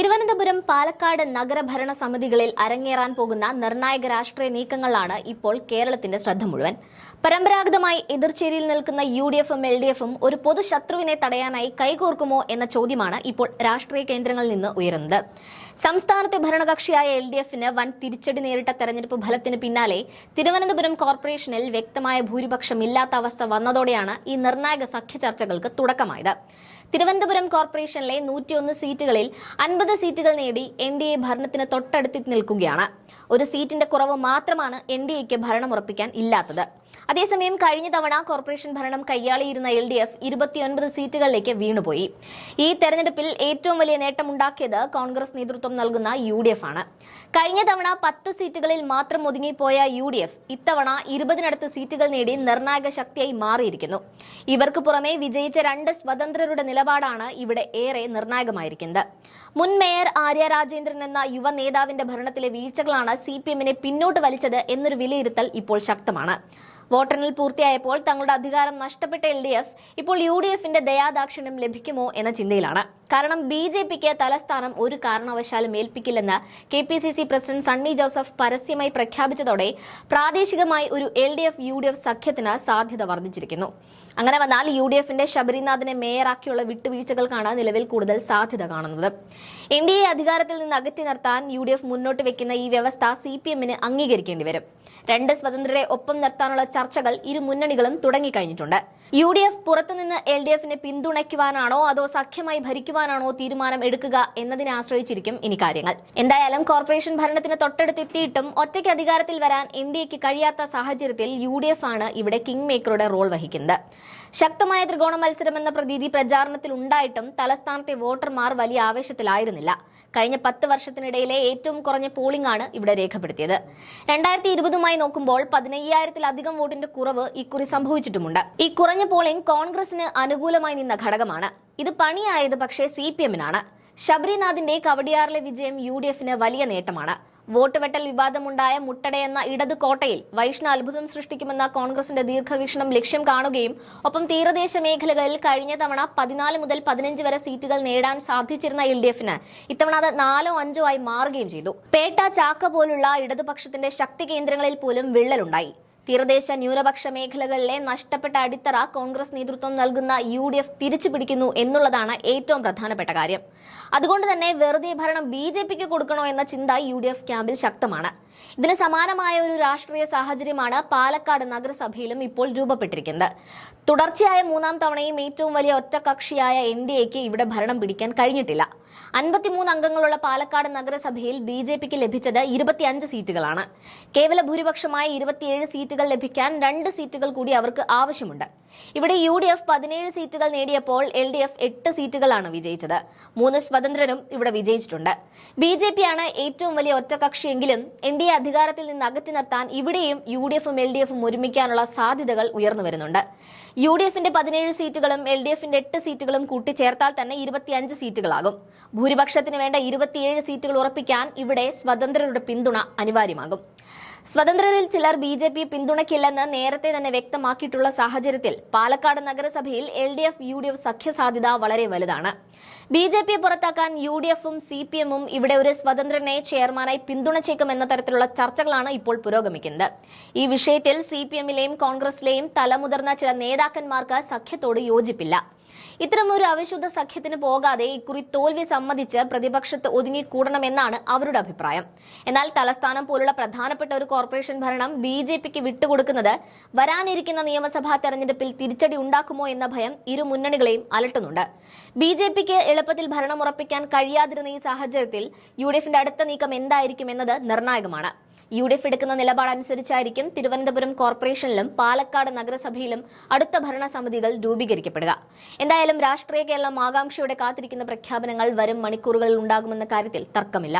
തിരുവനന്തപുരം, പാലക്കാട് നഗരഭരണ സമിതികളിൽ അരങ്ങേറാൻ പോകുന്ന നിർണായക രാഷ്ട്രീയ നീക്കങ്ങളാണ് ഇപ്പോൾ കേരളത്തിന്റെ ശ്രദ്ധ മുഴുവൻ. പരമ്പരാഗതമായി എതിർചേരിയിൽ നിൽക്കുന്ന UDF-ഉം LDF-ഉം ഒരു പൊതുശത്രുവിനെ തടയാനായി കൈകോർക്കുമോ എന്ന ചോദ്യമാണ് ഇപ്പോൾ രാഷ്ട്രീയ കേന്ദ്രങ്ങളിൽ നിന്ന് ഉയരുന്നത്. സംസ്ഥാനത്തെ ഭരണകക്ഷിയായ LDF-ന് വൻ തിരിച്ചടി നേരിട്ട തെരഞ്ഞെടുപ്പ് ഫലത്തിന് പിന്നാലെ തിരുവനന്തപുരം കോർപ്പറേഷനിൽ വ്യക്തമായ ഭൂരിപക്ഷമില്ലാത്ത അവസ്ഥ വന്നതോടെയാണ് ഈ നിർണായക സഖ്യ ചർച്ചകൾക്ക് തുടക്കമായത്. തിരുവനന്തപുരം കോർപ്പറേഷനിലെ 101 സീറ്റുകളിൽ 50 സീറ്റുകൾ നേടി NDA ഭരണത്തിന് തൊട്ടടുത്ത് നിൽക്കുകയാണ്. ഒരു സീറ്റിന്റെ കുറവ് മാത്രമാണ് NDAക്ക് ഭരണമുറപ്പിക്കാൻ ഇല്ലാത്തത്. അതേസമയം കഴിഞ്ഞ തവണ കോർപ്പറേഷൻ ഭരണം കൈയാളിയിരുന്ന LDF 29 സീറ്റുകളിലേക്ക് വീണുപോയി. ഈ തെരഞ്ഞെടുപ്പിൽ ഏറ്റവും വലിയ നേട്ടമുണ്ടാക്കിയത് കോൺഗ്രസ് നേതൃത്വം നൽകുന്ന UDF ആണ്. കഴിഞ്ഞ തവണ 10 സീറ്റുകളിൽ മാത്രം ഒതുങ്ങിപ്പോയ UDF ഇത്തവണ 20-നടുത്ത് സീറ്റുകൾ നേടി നിർണായക ശക്തിയായി മാറിയിരിക്കുന്നു. ഇവർക്ക് പുറമെ വിജയിച്ച 2 സ്വതന്ത്രരുടെ നിലപാടാണ് ഇവിടെ ഏറെ നിർണായകമായിരിക്കുന്നത്. മുൻ മേയർ ആര്യ രാജേന്ദ്രൻ എന്ന യുവ നേതാവിന്റെ ഭരണത്തിലെ വീഴ്ചകളാണ് CPM-നെ പിന്നോട്ട് വലിച്ചത് എന്നൊരു വിലയിരുത്തൽ ഇപ്പോൾ ശക്തമാണ്. വോട്ടെണ്ണൽ പൂർത്തിയായപ്പോൾ തങ്ങളുടെ അധികാരം നഷ്ടപ്പെട്ട LDF ഇപ്പോൾ UDF-ന്റെ ദയാദാക്ഷിണ്യം ലഭിക്കുമോ എന്ന ചിന്തയിലാണ്. കാരണം BJPക്ക് തലസ്ഥാനം ഒരു കാരണവശാലും ഏൽപ്പിക്കില്ലെന്ന് KPCC പ്രസിഡന്റ് സണ്ണി ജോസഫ് പരസ്യമായി പ്രഖ്യാപിച്ചതോടെ പ്രാദേശികമായി ഒരു LDF-UDF സഖ്യത്തിന് സാധ്യത വർദ്ധിച്ചിരിക്കുന്നു. അങ്ങനെ വന്നാൽ UDF-ന്റെ ശബരിനാഥിനെ മേയറാക്കിയുള്ള വിട്ടുവീഴ്ചകൾക്കാണ് നിലവിൽ കൂടുതൽ സാധ്യത കാണുന്നത്. NDA അധികാരത്തിൽ നിന്ന് അകറ്റി നിർത്താൻ UDF മുന്നോട്ട് വെക്കുന്ന ഈ വ്യവസ്ഥ CPM-ന് അംഗീകരിക്കേണ്ടി വരും. 2 സ്വതന്ത്രരെ ഒപ്പം നിർത്താനുള്ള ചർച്ചകൾ ഇരു മുന്നണികളും തുടങ്ങിക്കഴിഞ്ഞിട്ടുണ്ട്. UDF പുറത്തുനിന്ന് LDF-നെ പിന്തുണയ്ക്കുവാനാണോ അതോ സഖ്യമായി ഭരിക്കുവാനാണോ തീരുമാനം എടുക്കുക എന്നതിനെ ആശ്രയിച്ചിരിക്കും ഇനി കാര്യങ്ങൾ. എന്തായാലും കോർപ്പറേഷൻ ഭരണത്തിന് തൊട്ടടുത്തെത്തിയിട്ടും ഒറ്റയ്ക്ക് അധികാരത്തിൽ വരാൻ NDAക്ക് കഴിയാത്ത സാഹചര്യത്തിൽ UDF ആണ് ഇവിടെ കിങ് മേക്കറുടെ റോൾ വഹിക്കുന്നത്. ശക്തമായ ത്രികോണ മത്സരം എന്ന പ്രതീതി പ്രചാരണത്തിൽ ഉണ്ടായിട്ടും തലസ്ഥാനത്തെ വോട്ടർമാർ വലിയ ആവേശത്തിലായിരുന്നില്ല. കഴിഞ്ഞ 10 വർഷത്തിനിടയിലെ ഏറ്റവും കുറഞ്ഞ പോളിംഗ് ആണ് ഇവിടെ രേഖപ്പെടുത്തിയത്. 2020-മായി നോക്കുമ്പോൾ 15,000-ലധികം വോട്ടിന്റെ കുറവ് ഇക്കുറി സംഭവിച്ചിട്ടുമുണ്ട്. ഈ കുറഞ്ഞ പോളിംഗ് കോൺഗ്രസിന് അനുകൂലമായി നിന്ന ഘടകമാണ്. ഇത് പണിയായത് പക്ഷേ CPM-നാണ്. ശബരിനാഥിന്റെ കവടിയാറിലെ വിജയം UDF-ന് വലിയ നേട്ടമാണ്. വോട്ട് വെട്ടൽ വിവാദമുണ്ടായ മുട്ടട എന്ന ഇടതു കോട്ടയിൽ വൈഷ്ണ അത്ഭുതം സൃഷ്ടിക്കുമെന്ന കോൺഗ്രസിന്റെ ദീർഘവീക്ഷണം ലക്ഷ്യം കാണുകയും ഒപ്പം തീരദേശ മേഖലകളിൽ കഴിഞ്ഞ തവണ 14 മുതൽ 15 വരെ സീറ്റുകൾ നേടാൻ സാധിച്ചിരുന്ന LDF-ന് ഇത്തവണ അത് 4ഓ 5ഓ ആയി മാറുകയും ചെയ്തു. പേട്ട, ചാക്ക പോലുള്ള ഇടതുപക്ഷത്തിന്റെ ശക്തി കേന്ദ്രങ്ങളിൽ പോലും വിള്ളലുണ്ടായി. തീരദേശ ന്യൂനപക്ഷ മേഖലകളിലെ നഷ്ടപ്പെട്ട അടിത്തറ കോൺഗ്രസ് നേതൃത്വം നൽകുന്ന UDF തിരിച്ചു പിടിക്കുന്നു എന്നുള്ളതാണ് ഏറ്റവും പ്രധാനപ്പെട്ട കാര്യം. അതുകൊണ്ട് തന്നെ വെറുതെ ഭരണം BJPക്ക് കൊടുക്കണോ എന്ന ചിന്ത UDF ക്യാമ്പിൽ ശക്തമാണ്. ഇതിന് സമാനമായ ഒരു രാഷ്ട്രീയ സാഹചര്യമാണ് പാലക്കാട് നഗരസഭയിലും ഇപ്പോൾ രൂപപ്പെട്ടിരിക്കുന്നത്. തുടർച്ചയായ 3-ാം തവണയും ഏറ്റവും വലിയ ഒറ്റകക്ഷിയായ NDAക്ക് ഇവിടെ ഭരണം പിടിക്കാൻ കഴിഞ്ഞിട്ടില്ല. 53 അംഗങ്ങളുള്ള പാലക്കാട് നഗരസഭയിൽ BJPക്ക് ലഭിച്ചത് 25 സീറ്റുകളാണ്. കേവല ഭൂരിപക്ഷമായ 27 സീറ്റുകൾ ലഭിക്കാൻ 2 സീറ്റുകൾ കൂടി അവർക്ക് ആവശ്യമുണ്ട്. ഇവിടെ UDF 17 സീറ്റുകൾ നേടിയപ്പോൾ LDF 8 സീറ്റുകളാണ് വിജയിച്ചത്. 3 സ്വതന്ത്രരും ഇവിടെ വിജയിച്ചിട്ടുണ്ട്. BJPയാണ് ഏറ്റവും വലിയ ഒറ്റകക്ഷിയെങ്കിലും NDA അധികാരത്തിൽ നിന്ന് അകറ്റി നിർത്താൻ ഇവിടെയും UDF-ഉം LDF-ഉം ഒരുമിക്കാനുള്ള സാധ്യതകൾ ഉയർന്നു വരുന്നുണ്ട്. UDF-ന്റെ 17 സീറ്റുകളും LDF-ന്റെ 8 സീറ്റുകളും കൂട്ടിച്ചേർത്താൽ തന്നെ 25 സീറ്റുകളാകും. ഭൂരിപക്ഷത്തിന് വേണ്ട 27 സീറ്റുകൾ ഉറപ്പിക്കാൻ ഇവിടെ സ്വതന്ത്രരുടെ പിന്തുണ അനിവാര്യമാകും. സ്വതന്ത്രരിൽ ചിലർ BJP പിന്തുണയ്ക്കില്ലെന്ന് നേരത്തെ തന്നെ വ്യക്തമാക്കിയിട്ടുള്ള സാഹചര്യത്തിൽ പാലക്കാട് നഗരസഭയിൽ LDF-UDF സഖ്യസാധ്യത വളരെ വലുതാണ്. BJPയെ പുറത്താക്കാൻ UDF-ഉം CPM-ഉം ഇവിടെ ഒരു സ്വതന്ത്രനെ ചെയർമാനായി പിന്തുണച്ചേക്കുമെന്ന തരത്തിലുള്ള ചർച്ചകളാണ് ഇപ്പോൾ പുരോഗമിക്കുന്നത്. ഈ വിഷയത്തിൽ CPM-ലെയും കോൺഗ്രസിലെയും തലമുതിർന്ന ചില നേതാക്കന്മാർക്ക് സഖ്യത്തോട് യോജിപ്പില്ല. ഇത്തരമൊരു അവിശുദ്ധ സഖ്യത്തിന് പോകാതെ ഇക്കുറി തോൽവി സമ്മതിച്ച് പ്രതിപക്ഷത്ത് ഒതുങ്ങിക്കൂടണമെന്നാണ് അവരുടെ അഭിപ്രായം. എന്നാൽ തലസ്ഥാനം പോലുള്ള പ്രധാനപ്പെട്ട ഒരു കോർപ്പറേഷൻ ഭരണം BJPക്ക് വിട്ടുകൊടുക്കുന്നത് വരാനിരിക്കുന്ന നിയമസഭാ തെരഞ്ഞെടുപ്പിൽ തിരിച്ചടി ഉണ്ടാക്കുമോ എന്ന ഭയം ഇരു മുന്നണികളെയും അലട്ടുന്നുണ്ട്. BJPക്ക് എളുപ്പത്തിൽ ഭരണം ഉറപ്പിക്കാൻ കഴിയാതിരുന്ന ഈ സാഹചര്യത്തിൽ UDF-ന്റെ അടുത്ത നീക്കം എന്തായിരിക്കും എന്നത് നിർണായകമാണ്. UDF എടുക്കുന്ന നിലപാടനുസരിച്ചായിരിക്കും തിരുവനന്തപുരം കോർപ്പറേഷനിലും പാലക്കാട് നഗരസഭയിലും അടുത്ത ഭരണസമിതികൾ രൂപീകരിക്കപ്പെടുക. എന്തായാലും രാഷ്ട്രീയ കേരളം ആകാംക്ഷയോടെ കാത്തിരിക്കുന്ന പ്രഖ്യാപനങ്ങൾ വരും മണിക്കൂറുകളിൽ ഉണ്ടാകുമെന്ന കാര്യത്തിൽ തർക്കമില്ല.